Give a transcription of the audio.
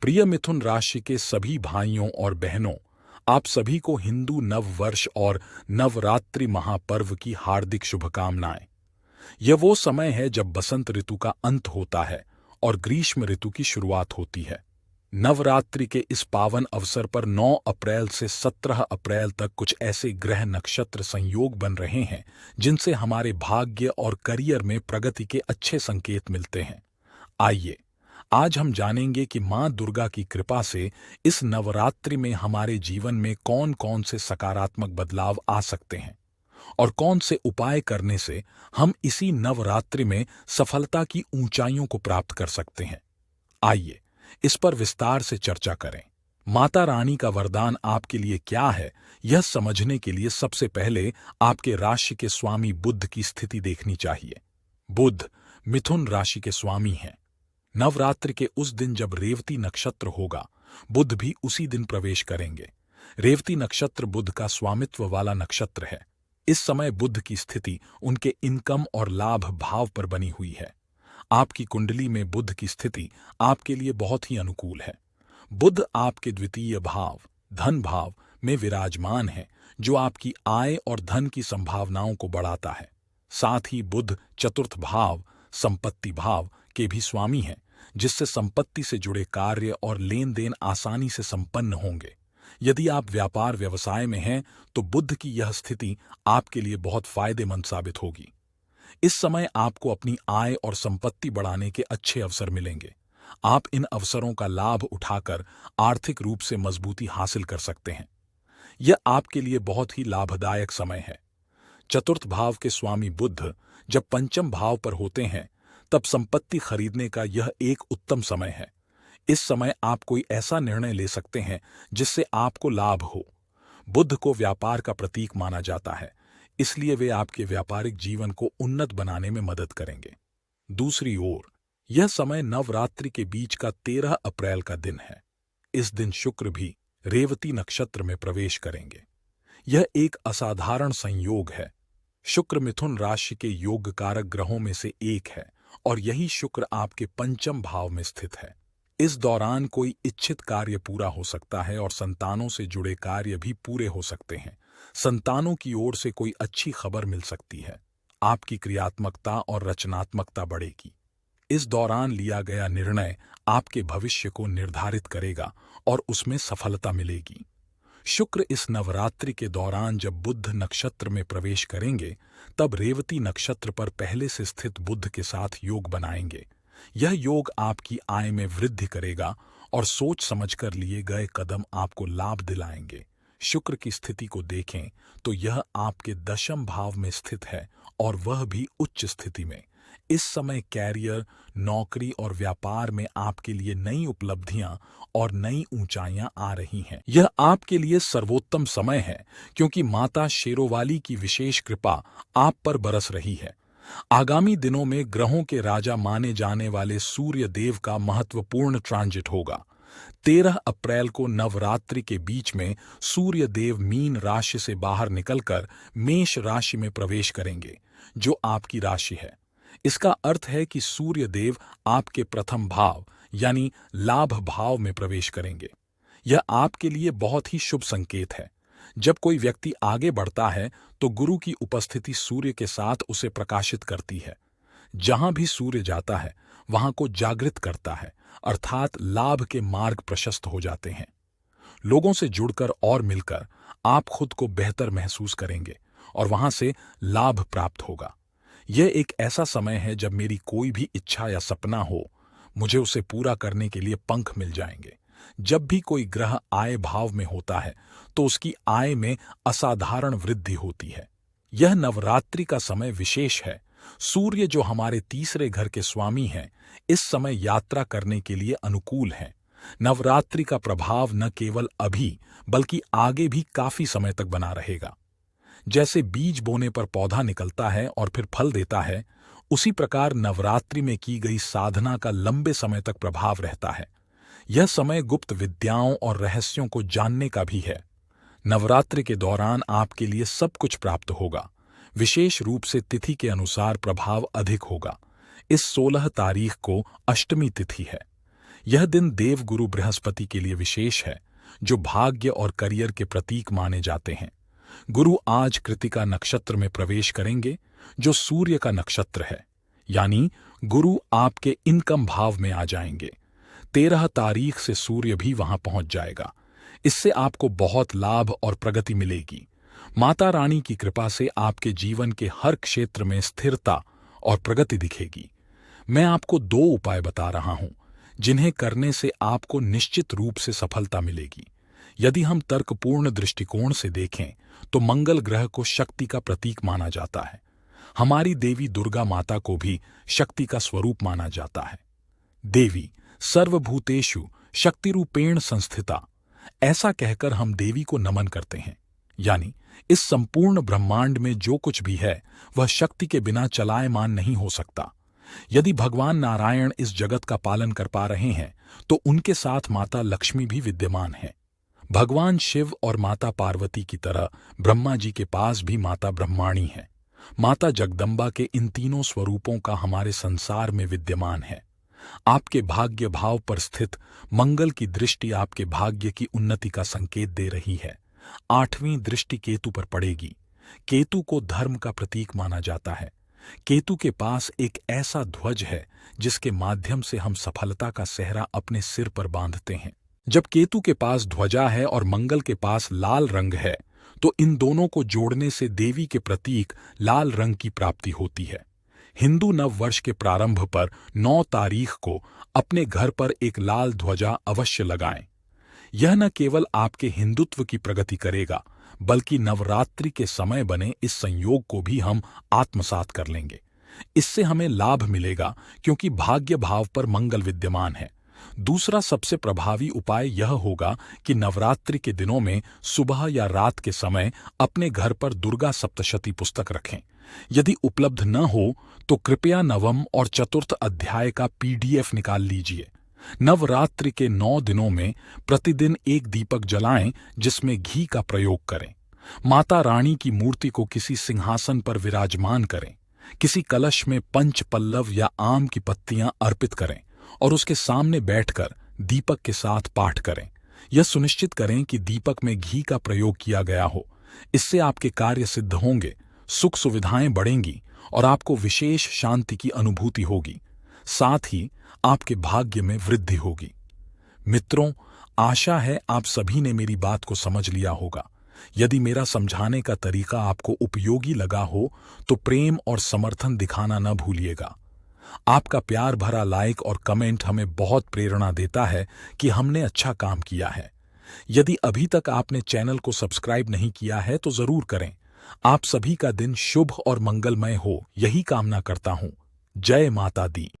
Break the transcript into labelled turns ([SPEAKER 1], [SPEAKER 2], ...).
[SPEAKER 1] प्रिय मिथुन राशि के सभी भाइयों और बहनों, आप सभी को हिंदू नव वर्ष और नवरात्रि महापर्व की हार्दिक शुभकामनाएं। यह वो समय है जब बसंत ऋतु का अंत होता है और ग्रीष्म ऋतु की शुरुआत होती है। नवरात्रि के इस पावन अवसर पर 9 अप्रैल से 17 अप्रैल तक कुछ ऐसे ग्रह नक्षत्र संयोग बन रहे हैं जिनसे हमारे भाग्य और करियर में प्रगति के अच्छे संकेत मिलते हैं। आइए आज हम जानेंगे कि मां दुर्गा की कृपा से इस नवरात्रि में हमारे जीवन में कौन कौन से सकारात्मक बदलाव आ सकते हैं और कौन से उपाय करने से हम इसी नवरात्रि में सफलता की ऊंचाइयों को प्राप्त कर सकते हैं। आइए इस पर विस्तार से चर्चा करें। माता रानी का वरदान आपके लिए क्या है, यह समझने के लिए सबसे पहले आपके राशि के स्वामी बुध की स्थिति देखनी चाहिए। बुध मिथुन राशि के स्वामी हैं। नवरात्रि के उस दिन जब रेवती नक्षत्र होगा, बुध भी उसी दिन प्रवेश करेंगे। रेवती नक्षत्र बुध का स्वामित्व वाला नक्षत्र है। इस समय बुध की स्थिति उनके इनकम और लाभ भाव पर बनी हुई है। आपकी कुंडली में बुध की स्थिति आपके लिए बहुत ही अनुकूल है। बुध आपके द्वितीय भाव धन भाव में विराजमान है, जो आपकी आय और धन की संभावनाओं को बढ़ाता है। साथ ही बुध चतुर्थ भाव संपत्ति भाव के भी स्वामी हैं, जिससे संपत्ति से जुड़े कार्य और लेन देन आसानी से संपन्न होंगे। यदि आप व्यापार व्यवसाय में हैं तो बुध की यह स्थिति आपके लिए बहुत फायदेमंद साबित होगी। इस समय आपको अपनी आय और संपत्ति बढ़ाने के अच्छे अवसर मिलेंगे। आप इन अवसरों का लाभ उठाकर आर्थिक रूप से मजबूती हासिल कर सकते हैं। यह आपके लिए बहुत ही लाभदायक समय है। चतुर्थ भाव के स्वामी बुध जब पंचम भाव पर होते हैं, तब संपत्ति खरीदने का यह एक उत्तम समय है। इस समय आप कोई ऐसा निर्णय ले सकते हैं जिससे आपको लाभ हो। बुध को व्यापार का प्रतीक माना जाता है, इसलिए वे आपके व्यापारिक जीवन को उन्नत बनाने में मदद करेंगे। दूसरी ओर यह समय नवरात्रि के बीच का 13 अप्रैल का दिन है। इस दिन शुक्र भी रेवती नक्षत्र में प्रवेश करेंगे। यह एक असाधारण संयोग है। शुक्र मिथुन राशि के योग कारक ग्रहों में से एक है और यही शुक्र आपके पंचम भाव में स्थित है। इस दौरान कोई इच्छित कार्य पूरा हो सकता है और संतानों से जुड़े कार्य भी पूरे हो सकते हैं। संतानों की ओर से कोई अच्छी खबर मिल सकती है। आपकी क्रियात्मकता और रचनात्मकता बढ़ेगी। इस दौरान लिया गया निर्णय आपके भविष्य को निर्धारित करेगा और उसमें सफलता मिलेगी। शुक्र इस नवरात्रि के दौरान जब बुध नक्षत्र में प्रवेश करेंगे, तब रेवती नक्षत्र पर पहले से स्थित बुध के साथ योग बनाएंगे। यह योग आपकी आय में वृद्धि करेगा और सोच समझकर लिए गए कदम आपको लाभ दिलाएंगे। शुक्र की स्थिति को देखें तो यह आपके दशम भाव में स्थित है और वह भी उच्च स्थिति में। इस समय कैरियर, नौकरी और व्यापार में आपके लिए नई उपलब्धियां और नई ऊंचाइयां आ रही हैं। यह आपके लिए सर्वोत्तम समय है, क्योंकि माता शेरोवाली की विशेष कृपा आप पर बरस रही है। आगामी दिनों में ग्रहों के राजा माने जाने वाले सूर्य देव का महत्वपूर्ण ट्रांजिट होगा। 13 अप्रैल को नवरात्रि के बीच में सूर्य देव मीन राशि से बाहर निकलकर मेष राशि में प्रवेश करेंगे, जो आपकी राशि है। इसका अर्थ है कि सूर्य देव आपके प्रथम भाव यानी लाभ भाव में प्रवेश करेंगे। यह आपके लिए बहुत ही शुभ संकेत है। जब कोई व्यक्ति आगे बढ़ता है तो गुरु की उपस्थिति सूर्य के साथ उसे प्रकाशित करती है। जहां भी सूर्य जाता है वहां को जागृत करता है, अर्थात लाभ के मार्ग प्रशस्त हो जाते हैं। लोगों से जुड़कर और मिलकर आप खुद को बेहतर महसूस करेंगे और वहां से लाभ प्राप्त होगा। यह एक ऐसा समय है जब मेरी कोई भी इच्छा या सपना हो, मुझे उसे पूरा करने के लिए पंख मिल जाएंगे। जब भी कोई ग्रह आय भाव में होता है तो उसकी आय में असाधारण वृद्धि होती है। यह नवरात्रि का समय विशेष है। सूर्य जो हमारे तीसरे घर के स्वामी हैं, इस समय यात्रा करने के लिए अनुकूल हैं। नवरात्रि का प्रभाव न केवल अभी बल्कि आगे भी काफी समय तक बना रहेगा। जैसे बीज बोने पर पौधा निकलता है और फिर फल देता है, उसी प्रकार नवरात्रि में की गई साधना का लंबे समय तक प्रभाव रहता है। यह समय गुप्त विद्याओं और रहस्यों को जानने का भी है। नवरात्रि के दौरान आपके लिए सब कुछ प्राप्त होगा। विशेष रूप से तिथि के अनुसार प्रभाव अधिक होगा। इस 16 तारीख को अष्टमी तिथि है। यह दिन देव गुरु बृहस्पति के लिए विशेष है, जो भाग्य और करियर के प्रतीक माने जाते हैं। गुरु आज कृतिका नक्षत्र में प्रवेश करेंगे, जो सूर्य का नक्षत्र है, यानी गुरु आपके इनकम भाव में आ जाएंगे। 13 तारीख से सूर्य भी वहां पहुंच जाएगा। इससे आपको बहुत लाभ और प्रगति मिलेगी। माता रानी की कृपा से आपके जीवन के हर क्षेत्र में स्थिरता और प्रगति दिखेगी। मैं आपको 2 उपाय बता रहा हूं, जिन्हें करने से आपको निश्चित रूप से सफलता मिलेगी। यदि हम तर्कपूर्ण दृष्टिकोण से देखें तो मंगल ग्रह को शक्ति का प्रतीक माना जाता है। हमारी देवी दुर्गा माता को भी शक्ति का स्वरूप माना जाता है। देवी सर्वभूतेषु शक्तिरूपेण संस्थिता, ऐसा कहकर हम देवी को नमन करते हैं। यानी इस संपूर्ण ब्रह्मांड में जो कुछ भी है वह शक्ति के बिना चलायमान नहीं हो सकता। यदि भगवान नारायण इस जगत का पालन कर पा रहे हैं तो उनके साथ माता लक्ष्मी भी विद्यमान है। भगवान शिव और माता पार्वती की तरह ब्रह्मा जी के पास भी माता ब्रह्माणी है। माता जगदम्बा के इन तीनों स्वरूपों का हमारे संसार में विद्यमान है। आपके भाग्य भाव पर स्थित मंगल की दृष्टि आपके भाग्य की उन्नति का संकेत दे रही है। 8वीं दृष्टि केतु पर पड़ेगी। केतु को धर्म का प्रतीक माना जाता है। केतु के पास एक ऐसा ध्वज है जिसके माध्यम से हम सफलता का सेहरा अपने सिर पर बांधते हैं। जब केतु के पास ध्वजा है और मंगल के पास लाल रंग है तो इन दोनों को जोड़ने से देवी के प्रतीक लाल रंग की प्राप्ति होती है। हिंदू नव वर्ष के प्रारंभ पर 9 तारीख को अपने घर पर एक लाल ध्वजा अवश्य लगाएं। यह न केवल आपके हिंदुत्व की प्रगति करेगा, बल्कि नवरात्रि के समय बने इस संयोग को भी हम आत्मसात कर लेंगे। इससे हमें लाभ मिलेगा क्योंकि भाग्य भाव पर मंगल विद्यमान है। दूसरा सबसे प्रभावी उपाय यह होगा कि नवरात्रि के दिनों में सुबह या रात के समय अपने घर पर दुर्गा सप्तशती पुस्तक रखें। यदि उपलब्ध न हो तो कृपया नवम और चतुर्थ अध्याय का PDF निकाल लीजिए। नवरात्रि के 9 दिनों में प्रतिदिन एक दीपक जलाएं, जिसमें घी का प्रयोग करें। माता रानी की मूर्ति को किसी सिंहासन पर विराजमान करें। किसी कलश में पंच पल्लव या आम की पत्तियां अर्पित करें और उसके सामने बैठकर दीपक के साथ पाठ करें। यह सुनिश्चित करें कि दीपक में घी का प्रयोग किया गया हो। इससे आपके कार्य सिद्ध होंगे, सुख सुविधाएं बढ़ेंगी और आपको विशेष शांति की अनुभूति होगी। साथ ही आपके भाग्य में वृद्धि होगी। मित्रों, आशा है आप सभी ने मेरी बात को समझ लिया होगा। यदि मेरा समझाने का तरीका आपको उपयोगी लगा हो तो प्रेम और समर्थन दिखाना न भूलिएगा। आपका प्यार भरा लाइक और कमेंट हमें बहुत प्रेरणा देता है कि हमने अच्छा काम किया है। यदि अभी तक आपने चैनल को सब्सक्राइब नहीं किया है तो जरूर करें। आप सभी का दिन शुभ और मंगलमय हो, यही कामना करता हूं। जय माता दी।